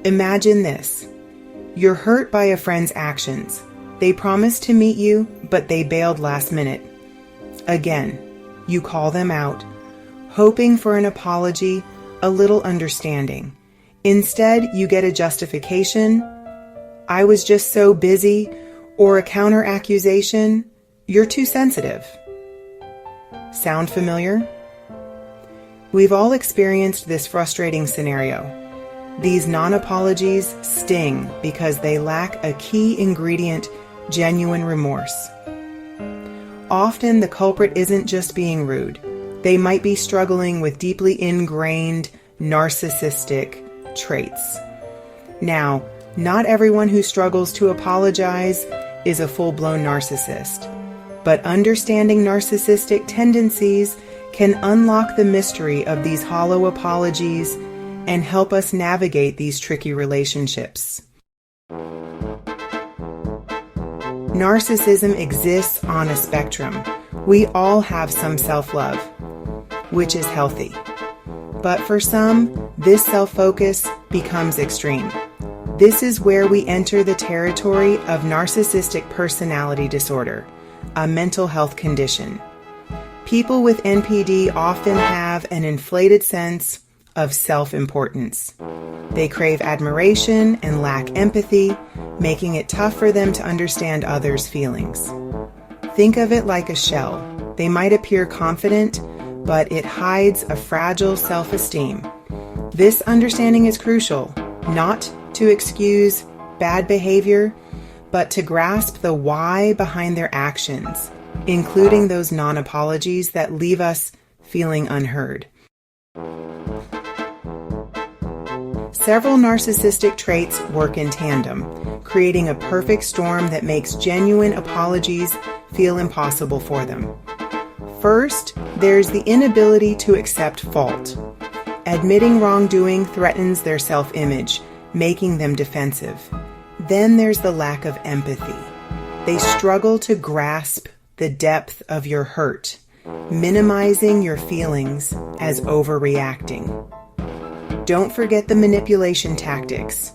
Imagine this. You're hurt by a friend's actions. They promised to meet you, but they bailed last minute. Again, you call them out, hoping for an apology, a little understanding. Instead, you get a justification. I was just so busy, or a counter accusation. You're too sensitive. Sound familiar? We've all experienced this frustrating scenario. These non-apologies sting because they lack a key ingredient, genuine remorse. Often the culprit isn't just being rude. They might be struggling with deeply ingrained narcissistic traits. Now, not everyone who struggles to apologize is a full-blown narcissist, but understanding narcissistic tendencies can unlock the mystery of these hollow apologies and help us navigate these tricky relationships. Narcissism exists on a spectrum. We all have some self-love, which is healthy. But for some, this self-focus becomes extreme. This is where we enter the territory of narcissistic personality disorder, a mental health condition. People with NPD often have an inflated sense of self-importance. They crave admiration and lack empathy, making it tough for them to understand others' feelings. Think of it like a shell. They might appear confident, but it hides a fragile self-esteem. This understanding is crucial, not to excuse bad behavior, but to grasp the why behind their actions, including those non-apologies that leave us feeling unheard. Several narcissistic traits work in tandem, creating a perfect storm that makes genuine apologies feel impossible for them. First, there's the inability to accept fault. Admitting wrongdoing threatens their self-image, making them defensive. Then there's the lack of empathy. They struggle to grasp the depth of your hurt, minimizing your feelings as overreacting. Don't forget the manipulation tactics.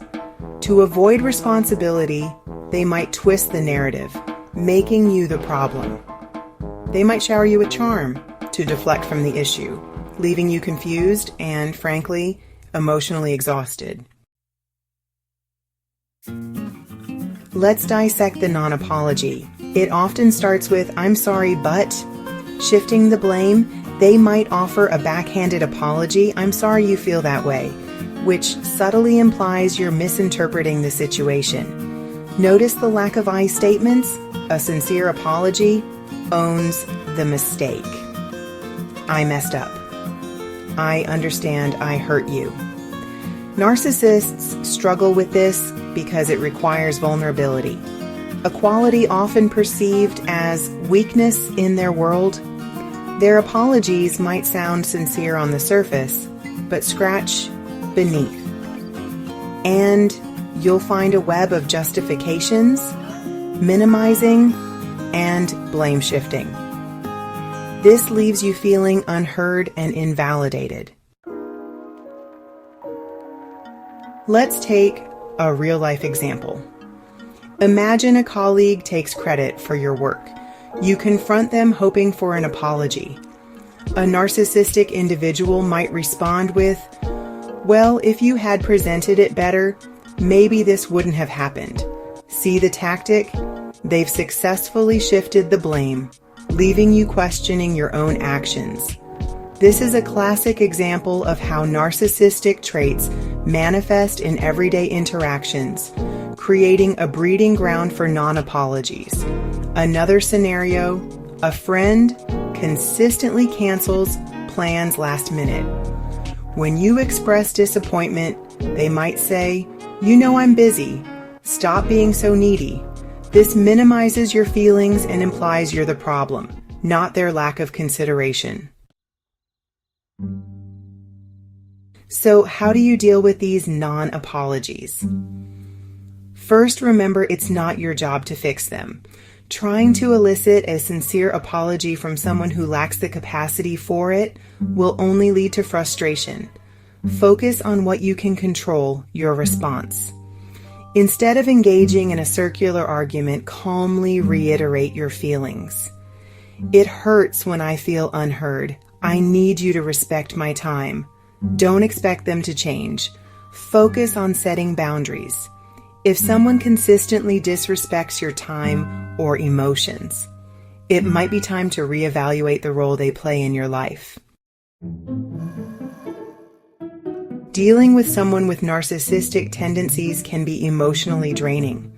To avoid responsibility, they might twist the narrative, making you the problem. They might shower you with charm to deflect from the issue, leaving you confused and, frankly, emotionally exhausted. Let's dissect the non-apology. It often starts with, "I'm sorry, but," shifting the blame. They might offer a backhanded apology, "I'm sorry you feel that way," which subtly implies you're misinterpreting the situation. Notice the lack of I statements. A sincere apology owns the mistake. I messed up. I understand I hurt you. Narcissists struggle with this because it requires vulnerability, a quality often perceived as weakness in their world. Their apologies might sound sincere on the surface, but scratch beneath. And you'll find a web of justifications, minimizing, and blame shifting. This leaves you feeling unheard and invalidated. Let's take a real-life example. Imagine a colleague takes credit for your work. You confront them hoping for an apology. A narcissistic individual might respond with, "Well, if you had presented it better, maybe this wouldn't have happened." See the tactic? They've successfully shifted the blame, leaving you questioning your own actions. This is a classic example of how narcissistic traits manifest in everyday interactions, creating a breeding ground for non-apologies. Another scenario, a friend consistently cancels plans last minute. When you express disappointment, they might say, "You know I'm busy. Stop being so needy." This minimizes your feelings and implies you're the problem, not their lack of consideration. So how do you deal with these non-apologies? First, remember it's not your job to fix them. Trying to elicit a sincere apology from someone who lacks the capacity for it will only lead to frustration. Focus on what you can control, your response. Instead of engaging in a circular argument, calmly reiterate your feelings. It hurts when I feel unheard. I need you to respect my time. Don't expect them to change. Focus on setting boundaries. If someone consistently disrespects your time or emotions, it might be time to reevaluate the role they play in your life. Dealing with someone with narcissistic tendencies can be emotionally draining.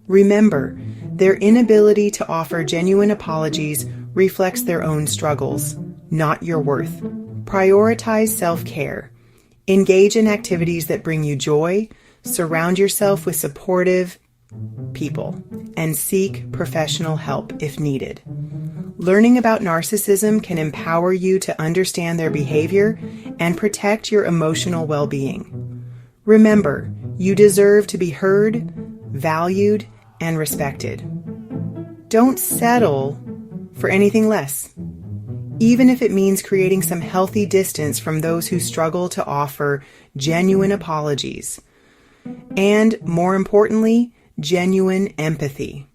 Remember, their inability to offer genuine apologies reflects their own struggles, not your worth. Prioritize self-care. Engage in activities that bring you joy, surround yourself with supportive people, and seek professional help if needed. Learning about narcissism can empower you to understand their behavior and protect your emotional well-being. Remember, you deserve to be heard, valued, and respected. Don't settle for anything less, even if it means creating some healthy distance from those who struggle to offer genuine apologies. And, more importantly, genuine empathy.